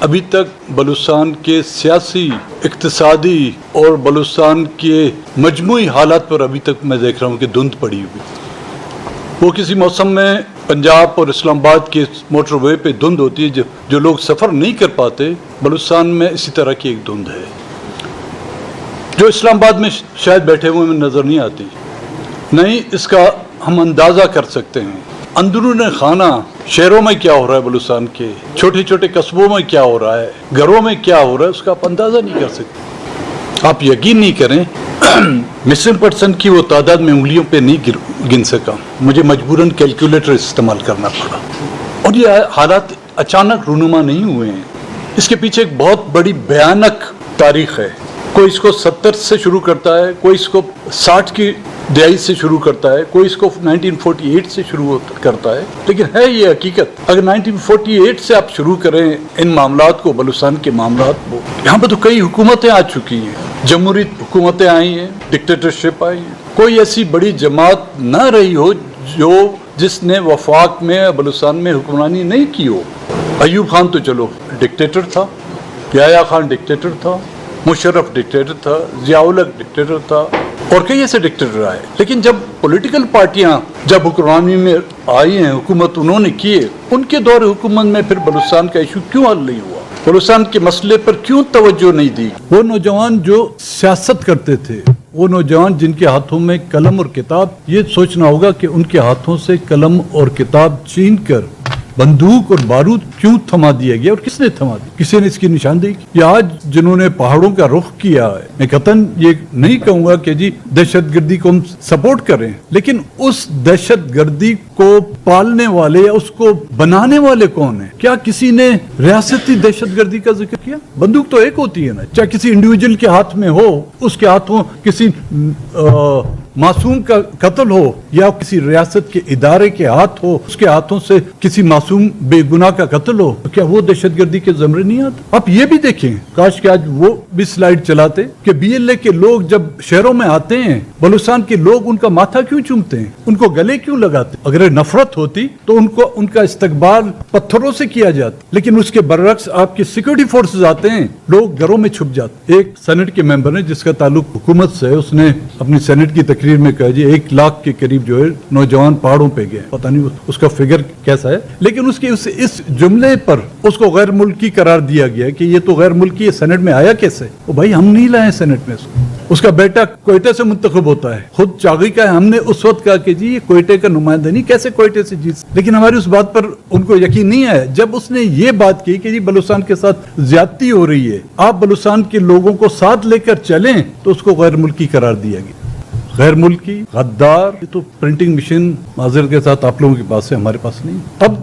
ابھی تک بلوچستان کے سیاسی، اقتصادی اور بلوچستان کے مجموعی حالات پر ابھی تک میں دیکھ رہا ہوں کہ دھند پڑی ہوئی. وہ کسی موسم میں پنجاب اور اسلام آباد کے موٹر وے پہ دھند ہوتی ہے جو لوگ سفر نہیں کر پاتے. بلوچستان میں اسی طرح کی ایک دھند ہے جو اسلام آباد میں شاید بیٹھے ہوئے میں نظر نہیں آتی. نہیں اس کا ہم اندازہ کر سکتے ہیں. اندرون خانہ شہروں میں کیا ہو رہا ہے، بلوچستان کے چھوٹے چھوٹے قصبوں میں کیا ہو رہا ہے، گھروں میں کیا ہو رہا ہے، اس کا آپ اندازہ نہیں کر سکتے. آپ یقین نہیں کریں، مسنگ پرسن کی وہ تعداد میں انگلیوں پہ نہیں گن سکا. مجھے مجبوراً کیلکولیٹر استعمال کرنا پڑا. اور یہ حالات اچانک رونما نہیں ہوئے ہیں. اس کے پیچھے ایک بہت بڑی بھیانک تاریخ ہے. کوئی اس کو 70 سے شروع کرتا ہے، کوئی اس کو 60 کی دہائی سے شروع کرتا ہے، کوئی اس کو 1948 سے شروع کرتا ہے. لیکن ہے یہ حقیقت، اگر 1948 سے آپ شروع کریں ان معاملات کو، بلوچستان کے معاملات کو، یہاں پہ تو کئی حکومتیں آ چکی ہیں، جمہوری حکومتیں آئی ہیں، ڈکٹیٹرشپ آئی ہے. کوئی ایسی بڑی جماعت نہ رہی ہو جس نے وفاق میں بلوچستان میں حکمرانی نہیں کی ہو. ایوب خان تو چلو ڈکٹیٹر تھا، یحییٰ خان ڈکٹیٹر تھا، مشرف ڈکٹیٹر تھا، ضیاء الحق ڈکٹیٹر تھا، اور کئی ایسے ڈکٹیٹر آئے. لیکن جب پولیٹیکل پارٹیاں جب حکمرانی میں آئی ہیں، حکومت انہوں نے کیے، ان کے دور حکومت میں پھر بلوچستان کا ایشو کیوں حل نہیں ہوا؟ بلوچستان کے مسئلے پر کیوں توجہ نہیں دی؟ وہ نوجوان جو سیاست کرتے تھے، وہ نوجوان جن کے ہاتھوں میں قلم اور کتاب، یہ سوچنا ہوگا کہ ان کے ہاتھوں سے قلم اور کتاب چھین کر بندوق اور بارود کیوں تھما دیا گیا، اور کس نے تھما دی؟ کسی نے اس کی نشاندہی کی؟ یہ آج جنہوں نے پہاڑوں کا رخ کیا ہے، میں قطعاً یہ نہیں کہوں گا کہ جی دہشت گردی کو ہم سپورٹ کریں، لیکن اس دہشت گردی کو پالنے والے یا اس کو بنانے والے کون ہیں؟ کیا کسی نے ریاستی دہشت گردی کا ذکر کیا؟ بندوق تو ایک ہوتی ہے نا، چاہے کسی انڈیویجل کے ہاتھ میں ہو، اس کے ہاتھوں کسی معصوم کا قتل ہو، یا کسی ریاست کے ادارے کے ہاتھ ہو، اس کے ہاتھوں سے کسی معصوم بے گناہ کا قتل ہو، کیا وہ دہشت گردی کے زمرے نہیں آتے؟ آپ یہ بھی دیکھیں، کاش کہ آج وہ بھی سلائیڈ چلاتے کہ بی ایل اے کے لوگ جب شہروں میں آتے ہیں، بلوچستان کے لوگ ان کا ماتھا کیوں چومتے ہیں، ان کو گلے کیوں لگاتے؟ اگر نفرت ہوتی تو ان کا استقبال پتھروں سے کیا جاتا، لیکن اس کے برعکس آپ کے سیکورٹی فورسز آتے ہیں، لوگ گھروں میں چھپ جاتے. ایک سینٹ کے ممبر نے جس کا تعلق حکومت سے ہے، اس نے اپنی سینٹ کی تقریر میں کہا جی 1 لاکھ کے قریب جو ہے نوجوان پہاڑوں پہ گئے. پتہ نہیں اس کا فگر کیسا ہے، لیکن اس جملے پر اس کو غیر ملکی قرار دیا گیا کہ یہ تو غیر ملکی ہے، سینٹ میں آیا کیسے؟ وہ بھائی ہم نہیں لائے سینٹ میں اس کا بیٹا کوئٹہ سے منتخب ہوتا ہے، خود چاغی کا ہے. ہم نے اس وقت کہا کہ جی یہ کوئٹے کا نمائندہ نہیں، کیسے کوئٹے سے جیت؟ لیکن ہماری اس بات پر ان کو یقین نہیں آیا. جب اس نے یہ بات کی کہ جی بلوچستان کے ساتھ زیادتی ہو رہی ہے، آپ بلوچستان کے لوگوں کو ساتھ لے کر چلیں، تو اس کو غیر ملکی قرار دیا گیا. غیر ملکی، غدار، یہ تو پرنٹنگ مشین معذرت کے ساتھ آپ لوگوں کے پاس ہے، ہمارے پاس نہیں. اب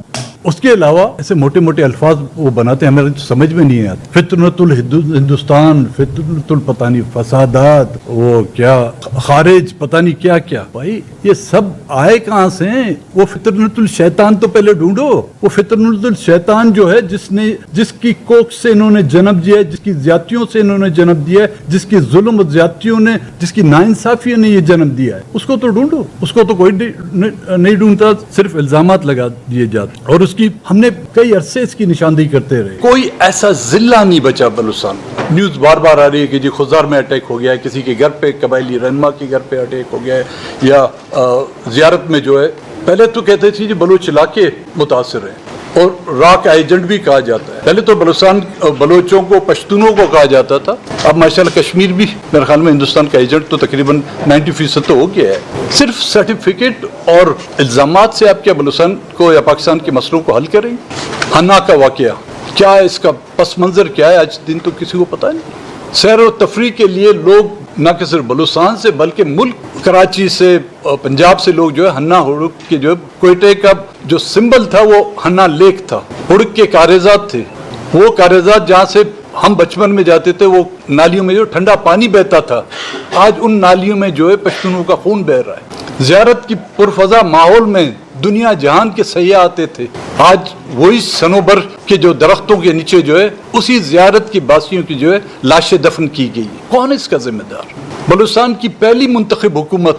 اس کے علاوہ ایسے موٹے موٹے الفاظ وہ بناتے ہیں، ہمیں سمجھ میں نہیں آتے. فطرت الہندوستان، فطرت پتہ نہیں فسادات، وہ کیا خارج، پتہ نہیں کیا کیا. بھائی یہ سب آئے کہاں سے ہیں؟ وہ فطرت الشیطان تو پہلے ڈھونڈو. وہ فطرت الشیطان جو ہے جس کی کوکھ سے انہوں نے جنم دیا ہے، جس کی زیادتیوں سے انہوں نے جنم دیا ہے، جس کی ظلم و زیادتیوں نے، جس کی ناانصافیوں نے یہ جنم دیا ہے، اس کو تو ڈھونڈو. اس کو تو کوئی نہیں ڈھونڈتا، صرف الزامات لگا دیے جاتے. اور اس کی ہم نے کئی عرصے اس کی نشاندہی کرتے رہے. کوئی ایسا ضلع نہیں بچا بلوچستان. نیوز بار بار آ رہی ہے کہ جی خضار میں اٹیک ہو گیا ہے، کسی کے گھر پہ، قبائلی رہنما کے گھر پہ اٹیک ہو گیا ہے، یا زیارت میں جو ہے، پہلے تو کہتے تھے جی بلوچ علاقے متاثر ہیں، اور را کا ایجنٹ بھی کہا جاتا ہے. پہلے تو بلوچوں کو، پشتونوں کو کہا جاتا تھا. اب ماشاءاللہ کشمیر بھی میرے خیال میں ہندوستان کا ایجنٹ تو تقریباً 90% تو ہو گیا ہے. صرف سرٹیفکیٹ اور الزامات سے آپ کیا بلوچستان کو یا پاکستان کے مسئلوں کو حل کریں؟ ہنا کا واقعہ کیا ہے، اس کا پس منظر کیا ہے، آج دن تو کسی کو پتہ نہیں. سیر و تفریح کے لیے لوگ نہ کہ صرف بلوچستان سے بلکہ ملک کراچی سے، پنجاب سے لوگ جو ہے ہنا ہڑک کے، جو ہے کوئٹے کا جو سمبل تھا وہ ہنا لیک تھا، ہڑک کے کاریزات تھے. وہ کاریزات جہاں سے ہم بچپن میں جاتے تھے، وہ نالیوں میں جو ٹھنڈا پانی بہتا تھا، آج ان نالیوں میں جو ہے پشتونوں کا خون بہ رہا ہے. زیارت کی پرفضا ماحول میں دنیا جہان کے سیاح آتے تھے، آج وہی سنوبر کے جو درختوں کے نیچے جو ہے اسی زیارت کی باسیوں کی جو ہے لاشیں دفن کی گئی. کون ہے اس کا ذمہ دار؟ بلوچستان کی پہلی منتخب حکومت،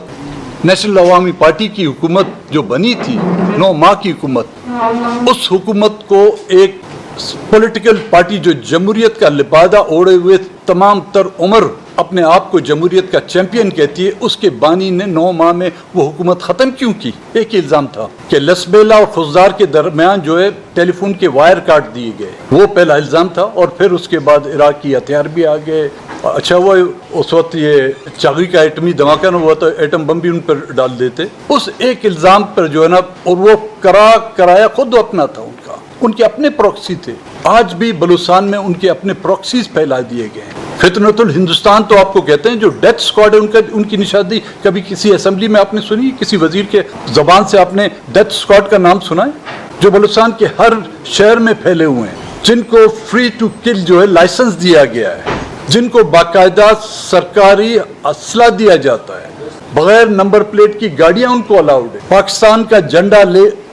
نیشنل عوامی پارٹی کی حکومت جو بنی تھی، 9 ماہ کی حکومت، اس حکومت کو ایک پولیٹیکل پارٹی جو جمہوریت کا لبادہ اوڑے ہوئے تمام تر عمر اپنے آپ کو جمہوریت کا چیمپئن کہتی ہے، اس کے بانی نے 9 ماہ میں وہ حکومت ختم کیوں کی؟ ایک ہی الزام تھا کہ لسبیلا اور خزدار کے درمیان جو ہے ٹیلی فون کے وائر کاٹ دیے گئے، وہ پہلا الزام تھا، اور پھر اس کے بعد عراق کی ہتھیار بھی آ گئے۔ اچھا وہ اس وقت یہ چاغی کا ایٹمی دھماکہ نہ ہوا تو ایٹم بم بھی ان پر ڈال دیتے، اس ایک الزام پر جو ہے نا، اور وہ کرایا خود اپنا تھا، ان کے اپنے پروکسی تھے۔ آج بھی بلوچستان میں ان کے اپنے پروکسیز پھیلا دیے گئے ہیں۔ فتنۃ الہندوستان تو آپ کو کہتے ہیں، جو ڈیتھ اسکواڈ ہے ان کی نشاندہی کبھی کسی اسمبلی میں آپ نے سنی؟ کسی وزیر کے زبان سے آپ نے ڈیتھ اسکواڈ کا نام سنا ہے؟ جو بلوچستان کے ہر شہر میں پھیلے ہوئے ہیں، جن کو فری ٹو کل جو ہے لائسنس دیا گیا ہے، جن کو باقاعدہ سرکاری اسلحہ دیا جاتا ہے، بغیر نمبر پلیٹ کی گاڑیاں ان کو الاؤڈ ہے، پاکستان کا جھنڈا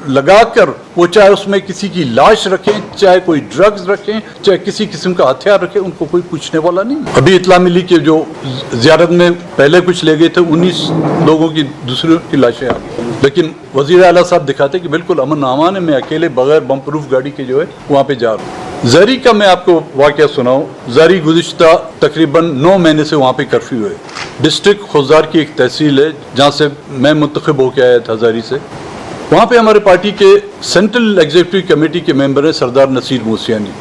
لگا کر وہ چاہے اس میں کسی کی لاش رکھیں، چاہے کوئی ڈرگز رکھیں، چاہے کسی قسم کا ہتھیار رکھیں، ان کو کوئی پوچھنے والا نہیں۔ ابھی اطلاع ملی کہ جو زیارت میں پہلے کچھ لے گئے تھے 19 لوگوں کی دوسروں کی لاشیں آ گئی، لیکن وزیر اعلیٰ صاحب دکھاتے کہ بالکل امن امان ہے، میں اکیلے بغیر بم پروف گاڑی کے جو ہے وہاں پہ جا رہا ہوں۔ زری کا میں آپ کو واقعہ سناؤں۔ زری گزشتہ تقریباً 9 مہینے سے وہاں پہ کرفیو ہے۔ ڈسٹرکٹ خزدار کی ایک تحصیل ہے جہاں سے میں منتخب ہو کے آیا تھا زری سے۔ وہاں پہ ہمارے پارٹی کے سینٹرل ایگزیکٹو کمیٹی کے ممبر ہیں سردار نصیر موسیانی۔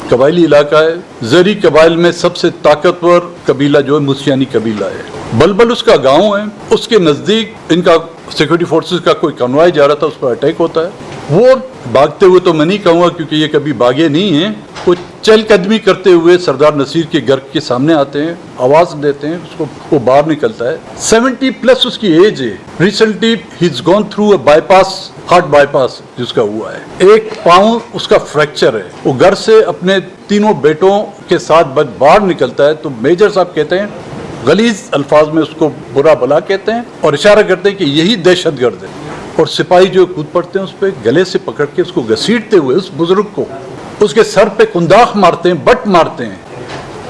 قبائلی علاقہ ہے، زری قبائل میں سب سے طاقتور قبیلہ جو ہے موسیانی قبیلہ ہے۔ بلبل اس کا گاؤں ہے، اس کے نزدیک ان کا سیکورٹی فورسز کا کوئی کنوائی جا رہا تھا، اس پر اٹیک ہوتا ہے۔ وہ بھاگتے ہوئے تو میں نہیں کہوں گا کیونکہ یہ کبھی بھاگے نہیں ہیں، وہ چل قدمی کرتے ہوئے سردار نصیر کے گھر کے سامنے آتے ہیں، آواز دیتے ہیں، اس کو وہ باہر نکلتا ہے۔ 70 پلس اس کی ایج ہے۔ ریسنٹلی ہی is gone through a bypass, heart bypass جس کا ہوا ہے، ایک پاؤں اس کا فریکچر ہے۔ وہ گھر سے اپنے 3 بیٹوں کے ساتھ باہر نکلتا ہے تو میجر صاحب کہتے ہیں، غلیظ الفاظ میں اس کو برا بلا کہتے ہیں اور اشارہ کرتے ہیں کہ یہی دہشت گرد ہے، اور سپاہی جو کود پڑتے ہیں اس پہ گلے سے پکڑ کے اس کو گھسیٹتے ہوئے اس بزرگ کو اس کے سر پہ کنداخ مارتے ہیں، بٹ مارتے ہیں۔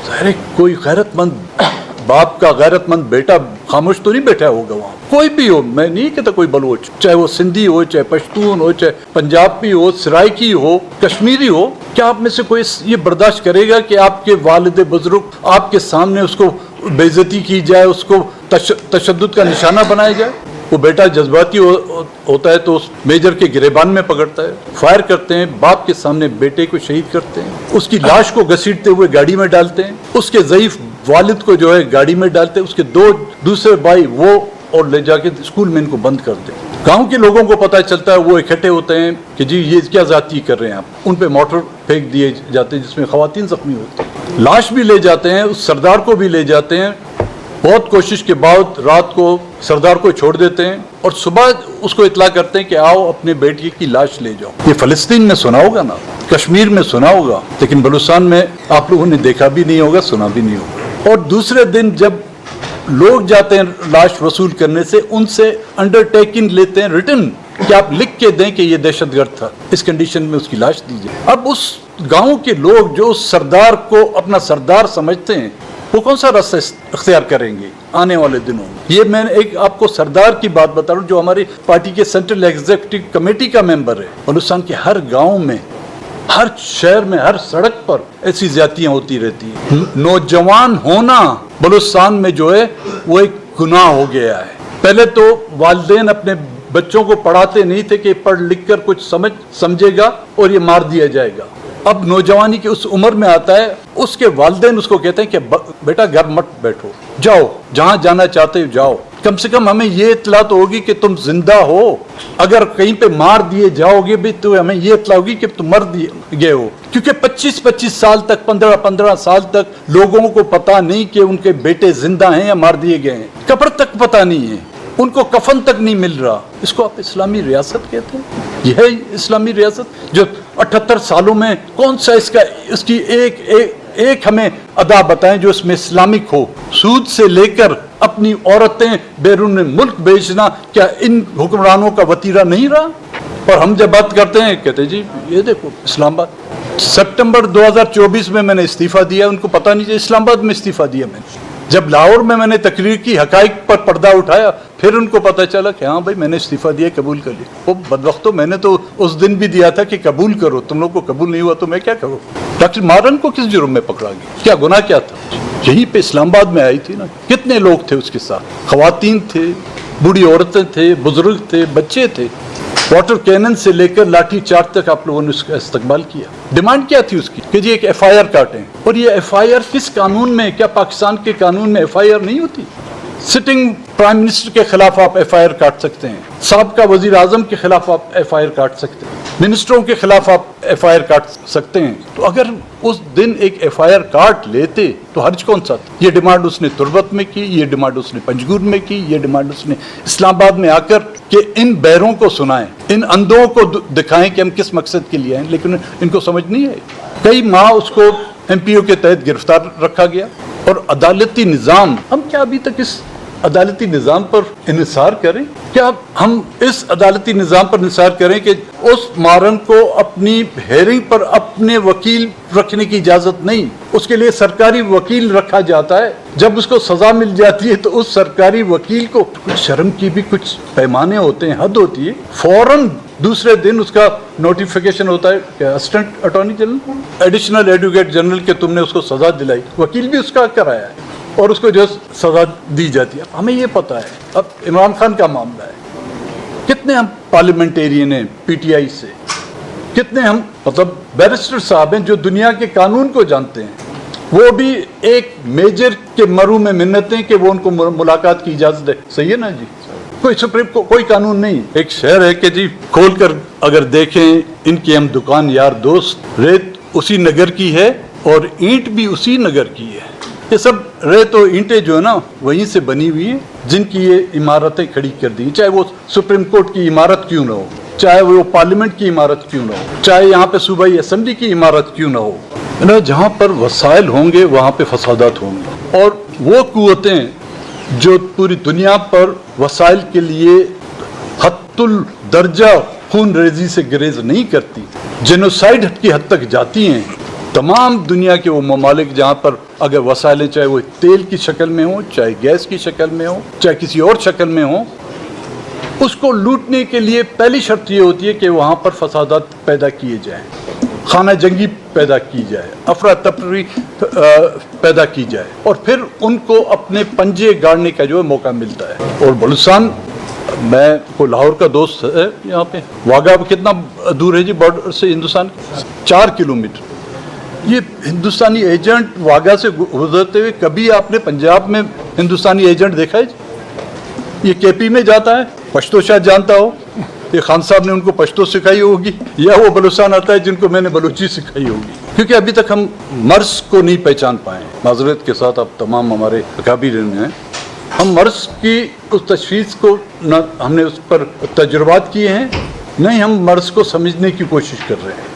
ظاہر ہے کوئی غیرت مند باپ کا غیرت مند بیٹا خاموش تو نہیں بیٹھا ہوگا وہاں، کوئی بھی ہو، میں نہیں کہتا کوئی بلوچ، چاہے وہ سندھی ہو، چاہے پشتون ہو، چاہے پنجابی ہو، سرائکی ہو، کشمیری ہو، کیا آپ میں سے کوئی یہ برداشت کرے گا کہ آپ کے والد بزرگ آپ کے سامنے اس کو بے عزتی کی جائے، اس کو تشدد کا نشانہ بنایا جائے؟ وہ بیٹا جذباتی ہوتا ہے تو اس میجر کے گریبان میں پکڑتا ہے، فائر کرتے ہیں، باپ کے سامنے بیٹے کو شہید کرتے ہیں، اس کی لاش کو گھسیٹتے ہوئے گاڑی میں ڈالتے ہیں، اس کے ضعیف والد کو جو ہے گاڑی میں ڈالتے ہیں، اس کے 2 دوسرے بھائی وہ اور لے جا کے اسکول میں ان کو بند کرتے ہیں۔ گاؤں کے لوگوں کو پتہ چلتا ہے، وہ اکٹھے ہوتے ہیں کہ جی یہ کیا زیادتی کر رہے ہیں آپ، ان پہ موٹر پھینک دیے جاتے ہیں جس میں خواتین زخمی ہوتی ہیں، لاش بھی لے جاتے ہیں، اس سردار کو بھی لے جاتے ہیں، بہت کوشش کے بعد رات کو سردار کو چھوڑ دیتے ہیں اور صبح اس کو اطلاع کرتے ہیں کہ آؤ اپنے بیٹی کی لاش لے جاؤ۔ یہ فلسطین میں سنا ہوگا نا، کشمیر میں سنا ہوگا، لیکن بلوچستان میں آپ لوگوں نے دیکھا بھی نہیں ہوگا، سنا بھی نہیں ہوگا۔ اور دوسرے دن جب لوگ جاتے ہیں لاش وصول کرنے سے، ان سے انڈر ٹیکنگ لیتے ہیں ریٹن کہ آپ لکھ کے دیں کہ یہ دہشت گرد تھا، اس کنڈیشن میں اس کی لاش دیجیے۔ اب اس گاؤں کے لوگ جو اس سردار کو اپنا سردار سمجھتے ہیں، وہ کون سا راستہ اختیار کریں گے آنے والے دنوں میں؟ یہ میں ایک آپ کو سردار کی بات بتا رہا ہوں جو ہماری پارٹی کے سینٹرل ایگزیکٹو کمیٹی کا ممبر ہے۔ بلوچستان کے ہر گاؤں میں، ہر شہر میں، ہر سڑک پر ایسی زیادتیاں ہوتی رہتی ہیں۔ نوجوان ہونا بلوچستان میں جو ہے وہ ایک گناہ ہو گیا ہے۔ پہلے تو والدین اپنے بچوں کو پڑھاتے نہیں تھے کہ پڑھ لکھ کر کچھ سمجھے گا اور یہ مار دیا جائے گا۔ اب نوجوانی کی اس عمر میں آتا ہے، اس کے والدین اس کو کہتے ہیں کہ بیٹا گھر مت بیٹھو، جاؤ جہاں جانا چاہتے ہو جاؤ، کم سے کم ہمیں یہ اطلاع تو ہوگی کہ تم زندہ ہو، اگر کہیں پہ مار دیے جاؤ گے بھی تو ہمیں یہ اطلاع ہوگی کہ تم مر گئے ہو۔ کیونکہ 25 سال تک، 15 سال تک لوگوں کو پتا نہیں کہ ان کے بیٹے زندہ ہیں یا مار دیے گئے ہیں، قبر تک پتا نہیں ہے، ان کو کفن تک نہیں مل رہا۔ اس کو آپ اسلامی ریاست کہتے ہیں؟ یہ ہے اسلامی ریاست جو 78 سالوں میں کون سا اس کی ایک ہمیں ادا بتائیں جو اس میں اسلامک ہو؟ سود سے لے کر اپنی عورتیں بیرون ملک بیچنا، کیا ان حکمرانوں کا وتیرہ نہیں رہا؟ اور ہم جب بات کرتے ہیں کہتے ہیں جی یہ دیکھو اسلام آباد۔ سپٹمبر 2024 میں نے استعفیٰ دیا، ان کو پتہ نہیں اسلام آباد میں استعفیٰ دیا میں نے۔ جب لاہور میں نے تقریر کی، حقائق پر پردہ اٹھایا، پھر ان کو پتہ چلا کہ ہاں بھائی میں نے استعفیٰ دیا، قبول کر لیا۔ وہ بدبختوں، میں نے تو اس دن بھی دیا تھا کہ قبول کرو، تم لوگ کو قبول نہیں ہوا تو میں کیا کروں؟ ڈاکٹر مارن کو کس جرم میں پکڑا گیا؟ کیا گناہ کیا تھا؟ یہیں پہ اسلام آباد میں آئی تھی نا، کتنے لوگ تھے اس کے ساتھ، خواتین تھے، بوڑھی عورتیں تھے، بزرگ تھے، بچے تھے۔ واٹر کینن سے لے کر لاٹھی چارج تک آپ لوگوں نے اس کا استقبال کیا۔ ڈیمانڈ کیا تھی اس کی کہ جی ایک ایف آئی آر کاٹیں، اور یہ ایف آئی آر کس قانون میں؟ کیا پاکستان کے قانون میں ایف آئی آر نہیں ہوتی؟ سٹنگ پرائم منسٹر کے خلاف آپ ایف آئی آر کاٹ سکتے ہیں، سابقہ وزیر اعظم کے خلاف آپ ایف آئی آر کاٹ سکتے ہیں، منسٹروں کے خلاف آپ ایف آئی آر کاٹ سکتے ہیں۔ تو اگر اس دن ایک ایف آئی آر کاٹ لیتے تو حرج کون سا تھا؟ یہ ڈیمانڈ اس نے تربت میں کی، یہ ڈیمانڈ اس نے پنجگور میں کی، یہ ڈیمانڈ اس نے اسلام آباد میں آ کر کہ ان بہروں کو سنائیں، ان اندھوں کو دکھائیں کہ ہم کس مقصد کے لیے ہیں، لیکن ان کو سمجھ نہیں آئی۔ کئی ماہ اس کو ایم پی او کے تحت گرفتار رکھا گیا، اور عدالتی نظام، ہم کیا ابھی تک اس عدالتی نظام پر انحصار کریں؟ کیا ہم اس عدالتی نظام پر انحصار کریں کہ اس مارن کو اپنی ہیئرنگ پر اپنے وکیل رکھنے کی اجازت نہیں، اس کے لیے سرکاری وکیل رکھا جاتا ہے، جب اس کو سزا مل جاتی ہے تو اس سرکاری وکیل کو کچھ شرم کی بھی کچھ پیمانے ہوتے ہیں، حد ہوتی ہے، فوراً دوسرے دن اس کا نوٹیفیکیشن ہوتا ہے کہ assistant attorney general, additional advocate general کہ تم نے اس کو سزا دلائی، وکیل بھی اس کا کرایا ہے، اور اس کو جو سزا دی جاتی ہے۔ ہمیں یہ پتا ہے۔ اب عمران خان کا معاملہ ہے، کتنے ہم پارلیمنٹیرین ہیں پی ٹی آئی سے، کتنے ہم مطلب بیرسٹر صاحب ہیں جو دنیا کے قانون کو جانتے ہیں، وہ بھی ایک میجر کے مرو میں منت ہیں کہ وہ ان کو ملاقات کی اجازت دے۔ صحیح ہے نا جی؟ کوئی سپریم کو کوئی قانون نہیں۔ ایک شہر ہے کہ جی کھول کر اگر دیکھیں، ان کی ہم دکان یار دوست، ریت اسی نگر کی ہے اور اینٹ بھی اسی نگر کی ہے۔ یہ سب ریت و اینٹیں جو ہے نا وہیں سے بنی ہوئی ہیں، جن کی یہ عمارتیں کھڑی کر دی، چاہے وہ سپریم کورٹ کی عمارت کیوں نہ ہو، چاہے وہ پارلیمنٹ کی عمارت کیوں نہ ہو، چاہے یہاں پہ صوبائی اسمبلی کی عمارت کیوں نہ ہو۔ جہاں پر وسائل ہوں گے وہاں پہ فسادات ہوں گے، اور وہ قوتیں جو پوری دنیا پر وسائل کے لیے حد الدرجہ خون ریزی سے گریز نہیں کرتی، جینوسائیڈ کی حد تک جاتی ہیں، تمام دنیا کے وہ ممالک جہاں پر اگر وسائل چاہے وہ تیل کی شکل میں ہوں، چاہے گیس کی شکل میں ہوں، چاہے کسی اور شکل میں ہوں، اس کو لوٹنے کے لیے پہلی شرط یہ ہوتی ہے کہ وہاں پر فسادات پیدا کیے جائیں، خانہ جنگی پیدا کی جائے، افراتفری پیدا کی جائے، اور پھر ان کو اپنے پنجے گاڑنے کا جو ہے موقع ملتا ہے۔ اور بلوچستان، میں کو لاہور کا دوست ہے یہاں پہ، واگا کتنا دور ہے جی بارڈر سے ہندوستان؟ 4 کلومیٹر۔ یہ ہندوستانی ایجنٹ واگا سے گزرتے ہوئے کبھی آپ نے پنجاب میں ہندوستانی ایجنٹ دیکھا ہے جی؟ یہ کے پی میں جاتا ہے، پشتو شاید جانتا ہو، یہ خان صاحب نے ان کو پشتو سکھائی ہوگی، یا وہ بلوچستان آتا ہے جن کو میں نے بلوچی سکھائی ہوگی، کیونکہ ابھی تک ہم مرض کو نہیں پہچان پائے۔ معذرت کے ساتھ اب تمام ہمارے اکابر ہیں، ہم مرض کی اس تشخیص کو نہ ہم نے اس پر تجربات کیے ہیں، نہیں ہم مرض کو سمجھنے کی کوشش کر رہے ہیں۔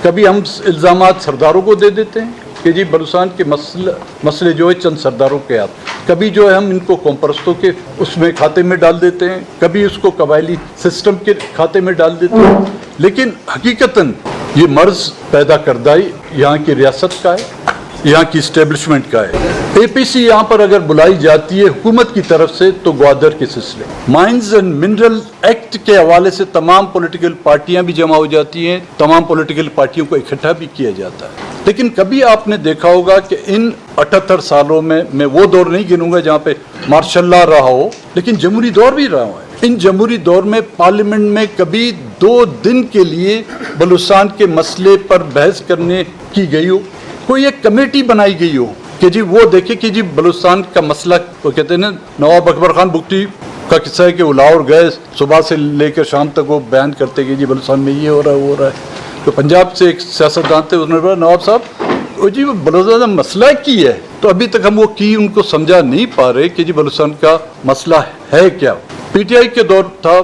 کبھی ہم الزامات سرداروں کو دے دیتے ہیں کہ جی بلوچستان کے مسئلے جو ہے چند سرداروں کے ہاتھ، کبھی جو ہے ہم ان کو قوم پرستوں کے اس میں کھاتے میں ڈال دیتے ہیں، کبھی اس کو قبائلی سسٹم کے کھاتے میں ڈال دیتے ہیں، لیکن حقیقتاً یہ مرض پیدا کردہ یہاں کی ریاست کا ہے، یہاں کی اسٹیبلشمنٹ کا ہے۔ اے پی سی یہاں پر اگر بلائی جاتی ہے حکومت کی طرف سے تو گوادر کے سلسلے، مائنز اینڈ منرل ایکٹ کے حوالے سے تمام پولیٹیکل پارٹیاں بھی جمع ہو جاتی ہیں، تمام پولیٹیکل پارٹیوں کو اکٹھا بھی کیا جاتا ہے۔ لیکن کبھی آپ نے دیکھا ہوگا کہ ان 78 سالوں میں وہ دور نہیں گنوں گا جہاں پہ مارشل لا رہا ہو، لیکن جمہوری دور بھی رہا ہے۔ ان جمہوری دور میں پارلیمنٹ میں کبھی 2 دن کے لیے بلوچستان کے مسئلے پر بحث کرنے کی گئی ہو، کوئی ایک کمیٹی بنائی گئی ہو کہ جی وہ دیکھے کہ جی بلوچستان کا مسئلہ، وہ کہتے ہیں نا نواب اکبر خان بگٹی کا قصہ ہے کہ وہ لاہور گئے، صبح سے لے کر شام تک وہ بیان کرتے کہ جی بلوچستان میں یہ ہو رہا ہے وہ ہو رہا ہے۔ تو پنجاب سے ایک سیاستدان تھے، انہوں نے بولا نواب صاحب وہ جی وہ بلوچستان مسئلہ کی ہے، تو ابھی تک ہم وہ کی ان کو سمجھا نہیں پا رہے کہ جی بلوچستان کا مسئلہ ہے کیا۔ پی ٹی آئی کے دور تھا،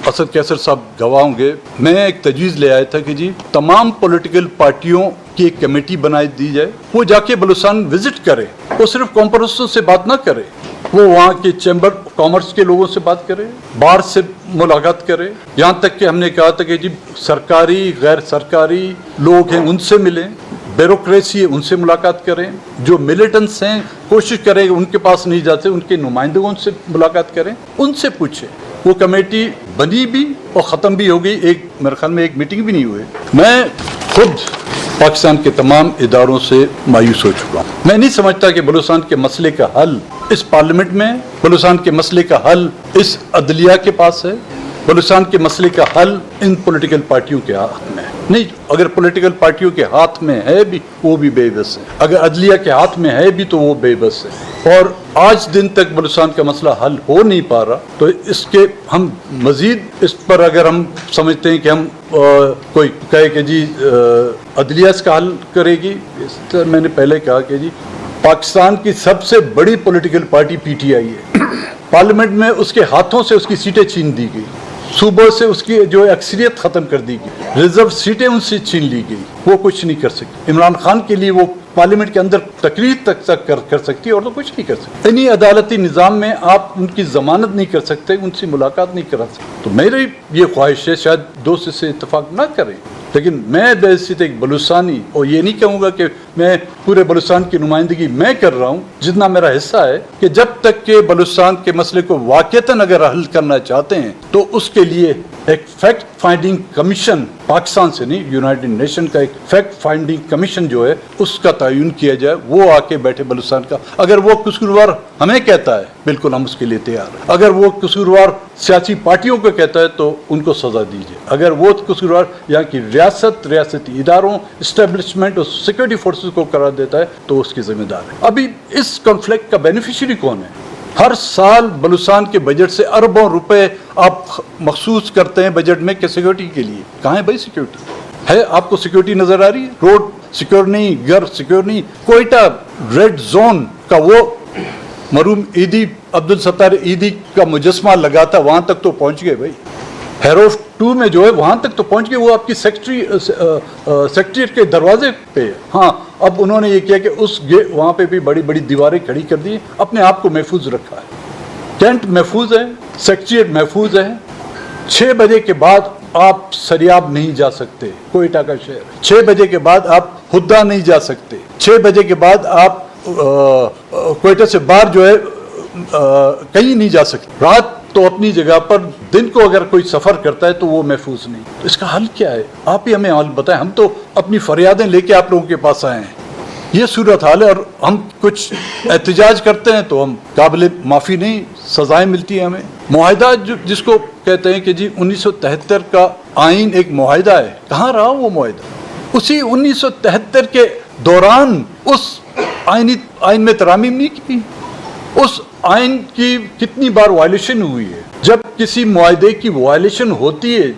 اسد کیسر صاحب گواہ ہوں گے، میں ایک تجویز لے آیا تھا کہ جی تمام پولیٹیکل پارٹیوں کی ایک کمیٹی بنائی دی جائے، وہ جا کے بلوچستان وزٹ کرے، وہ صرف قوم پرستوں سے بات نہ کرے، وہ وہاں کے چیمبر کامرس کے لوگوں سے بات کرے، بار سے ملاقات کرے، یہاں تک کہ ہم نے کہا تھا کہ جی سرکاری غیر سرکاری لوگ ہیں ان سے ملیں، بیوروکریسی ہے ان سے ملاقات کریں، جو ملیٹنٹس ہیں کوشش کریں کہ ان کے پاس نہیں جاتے، ان کے نمائندگوں سے ملاقات کریں، ان سے پوچھیں۔ وہ کمیٹی بنی بھی اور ختم بھی ہو گئی، میرے خیال میں ایک میٹنگ بھی نہیں ہوئی۔ میں خود پاکستان کے تمام اداروں سے مایوس ہو چکا ہوں۔ میں نہیں سمجھتا کہ بلوچستان کے مسئلے کا حل اس پارلیمنٹ میں، بلوچستان کے مسئلے کا حل اس عدلیہ کے پاس ہے، بلوچستان کے مسئلے کا حل ان پولیٹیکل پارٹیوں کے ہاتھ میں ہے۔ نہیں، اگر پولیٹیکل پارٹیوں کے ہاتھ میں ہے بھی، وہ بھی بے بس ہے، اگر عدلیہ کے ہاتھ میں ہے بھی تو وہ بے بس ہے، اور آج دن تک بلوچستان کا مسئلہ حل ہو نہیں پا رہا۔ تو اس کے ہم مزید اس پر اگر ہم سمجھتے ہیں کہ ہم کوئی کہے کہ جی عدلیہ اس کا حل کرے گی، اس طرح میں نے پہلے کہا کہ جی پاکستان کی سب سے بڑی political party P T I ہے، پارلیمنٹ میں اس کے ہاتھوں سے اس کی سیٹیں چھین دی گئی، صوبوں سے اس کی جو اکثریت ختم کر دی گئی، ریزرو سیٹیں ان سے چھین لی گئی، وہ کچھ نہیں کر سکتی۔ عمران خان کے لیے وہ پارلیمنٹ کے اندر تقریر تک کر سکتی اور تو کچھ نہیں کر سکتی۔ انہی عدالتی نظام میں آپ ان کی ضمانت نہیں کر سکتے، ان سے ملاقات نہیں کرا سکتے۔ تو میری یہ خواہش ہے، شاید دوست اس سے اتفاق نہ کریں، لیکن میں بحیثیت ایک بلوچستانی اور یہ نہیں کہوں گا کہ میں پورے بلوچستان کی نمائندگی میں کر رہا ہوں، جتنا میرا حصہ ہے کہ جب تک کہ بلوچستان کے مسئلے کو واقعتاً اگر حل کرنا چاہتے ہیں تو اس کے لیے ایک فیکٹ فائنڈنگ کمیشن، پاکستان سے نہیں، یونائٹڈ نیشن کا ایک فیکٹ فائنڈنگ کمیشن جو ہے اس کا تعین کیا جائے، وہ آ کے بیٹھے بلوچستان کا۔ اگر وہ قصوروار ہمیں کہتا ہے بالکل ہم اس کے لیے تیار ہیں، اگر وہ قصوروار سیاسی پارٹیوں کو کہتا ہے تو ان کو سزا دیجیے، اگر وہ قصوروار یہاں کی ریاست، ریاستی اداروں، اسٹیبلشمنٹ اور سیکورٹی فورسز کو قرار دیتا ہے تو اس کی ذمہ دار ہے۔ ابھی اس کنفلکٹ کا بینیفیشری کون ہے؟ ہر سال بلوچستان کے بجٹ سے اربوں روپے آپ مخصوص کرتے ہیں بجٹ میں کہ سیکورٹی کے لیے۔ کہاں ہے بھائی سیکورٹی؟ ہے آپ کو سیکورٹی نظر آ رہی ہے؟ روڈ سیکور نہیں، گھر سیکور نہیں۔ کوئٹہ ریڈ زون کا وہ مرحوم ایدی، عبدالستار ایدی کا مجسمہ لگا تھا، وہاں تک تو پہنچ گئے بھائی۔ ہیروف 2 میں جو ہے وہاں تک تو پہنچ گئے، وہ آپ کی سیکٹریٹ کے دروازے پہ ہے۔ ہاں، اب انہوں نے یہ کیا کہ وہاں پہ بھی بڑی بڑی دیواریں کھڑی کر دی، اپنے آپ کو محفوظ رکھا ہے۔ کینٹ محفوظ ہے، سیکٹریٹ محفوظ ہے۔ 6 بجے کے بعد آپ سریاب نہیں جا سکتے، کوئٹہ کا شہر 6 بجے کے بعد آپ ہدا نہیں جا سکتے، 6 بجے کے بعد آپ کوئٹہ سے باہر جو ہے کہیں نہیں جا سکتے۔ رات تو اپنی جگہ پر، دن کو اگر کوئی سفر کرتا ہے تو وہ محفوظ نہیں۔ تو اس کا حل کیا ہے؟ آپ ہی ہمیں حل بتائیں، ہم تو اپنی فریادیں لے کے آپ لوگوں کے پاس آئے ہیں۔ یہ صورت حال ہے، اور ہم کچھ احتجاج کرتے ہیں تو ہم قابل معافی نہیں، سزائیں ملتی ہیں ہمیں۔ معاہدہ جس کو کہتے ہیں کہ جی 1973 کا آئین ایک معاہدہ ہے، کہاں رہا وہ معاہدہ؟ اسی 1973 کے دوران اس آئین میں ترامیم نہیں کی، اس آئین کی کتنی بار وائلیشن ہوئی ہے۔ جب کسی معاہدے کی وائلیشن ہوتی ہے،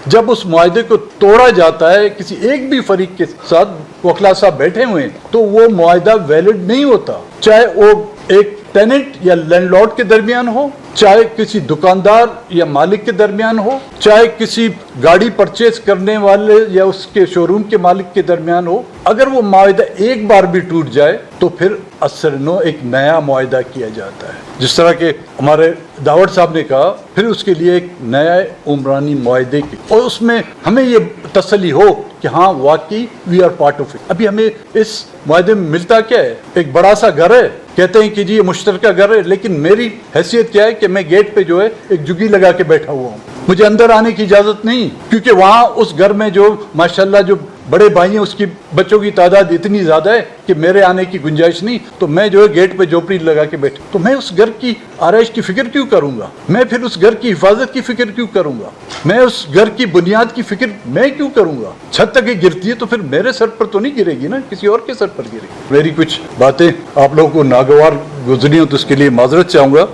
جب اس معاہدے کو توڑا جاتا ہے کسی ایک بھی فریق کے ساتھ، وکلا صاحب بیٹھے ہوئے ہیں، تو وہ معاہدہ ویلڈ نہیں ہوتا، چاہے وہ ایک ٹیننٹ یا لینڈ لارڈ کے درمیان ہو، چاہے کسی دکاندار یا مالک کے درمیان ہو، چاہے کسی گاڑی پرچیز کرنے والے یا اس کے شو روم کے مالک کے درمیان ہو۔ اگر وہ معاہدہ ایک بار بھی ٹوٹ جائے تو پھر اثر نو ایک نیا معاہدہ کیا جاتا ہے، جس طرح کہ ہمارے داوڑ صاحب نے کہا، پھر اس کے لیے ایک نیا عمرانی معاہدے کی، اور اس میں ہمیں یہ تسلی ہو کہ ہاں واقعی we are part of it. ابھی ہمیں اس معاہدے میں ملتا کیا ہے؟ ایک بڑا سا گھر ہے، کہتے ہیں کہ جی یہ مشترکہ گھر ہے، لیکن میری حیثیت کیا ہے کہ میں گیٹ پہ جو ہے ایک جگی لگا کے بیٹھا ہوا ہوں، مجھے اندر آنے کی اجازت نہیں، کیونکہ وہاں اس گھر میں جو ماشاءاللہ جو بڑے بھائی ہیں اس کی بچوں کی تعداد اتنی زیادہ ہے کہ میرے آنے کی گنجائش نہیں، تو میں جو ہے گیٹ پہ جھوپڑی لگا کے بیٹھا، تو میں اس گھر کی آرائش کی فکر کیوں کروں گا؟ میں پھر اس گھر کی حفاظت کی فکر کیوں کروں گا؟ میں اس گھر کی بنیاد کی فکر میں کیوں کروں گا؟ چھت تک ہی گرتی ہے تو پھر میرے سر پر تو نہیں گرے گی نا، کسی اور کے سر پر گرے گی۔ میری کچھ باتیں آپ لوگوں کو ناگوار گزری ہوں تو اس کے لیے معذرت چاہوں گا۔